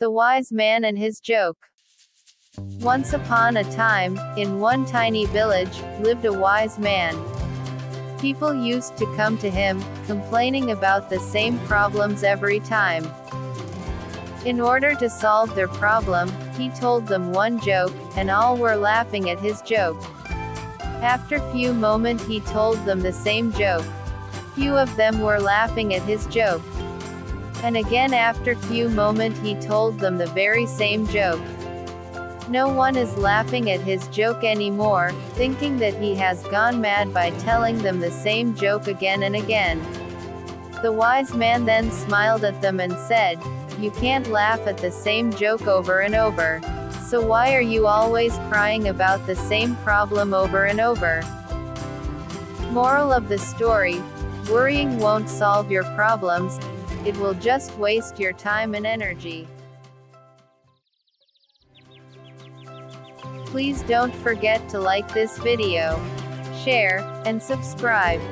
The Wise Man and His Joke. Once upon a time, in one tiny village, lived a wise man. People used to come to him, complaining about the same problems every time. In order to solve their problem, he told them one joke, and all were laughing at his joke. After few moments he told them the same joke. Few of them were laughing at his joke. And again after few moments he told them the very same joke. No one is laughing at his joke anymore, thinking that he has gone mad by telling them the same joke again and again. The wise man then smiled at them and said, "You can't laugh at the same joke over and over. So why are you always crying about the same problem over and over?" Moral of the story: worrying won't solve your problems, it will just waste your time and energy. Please don't forget to like this video, share, and subscribe.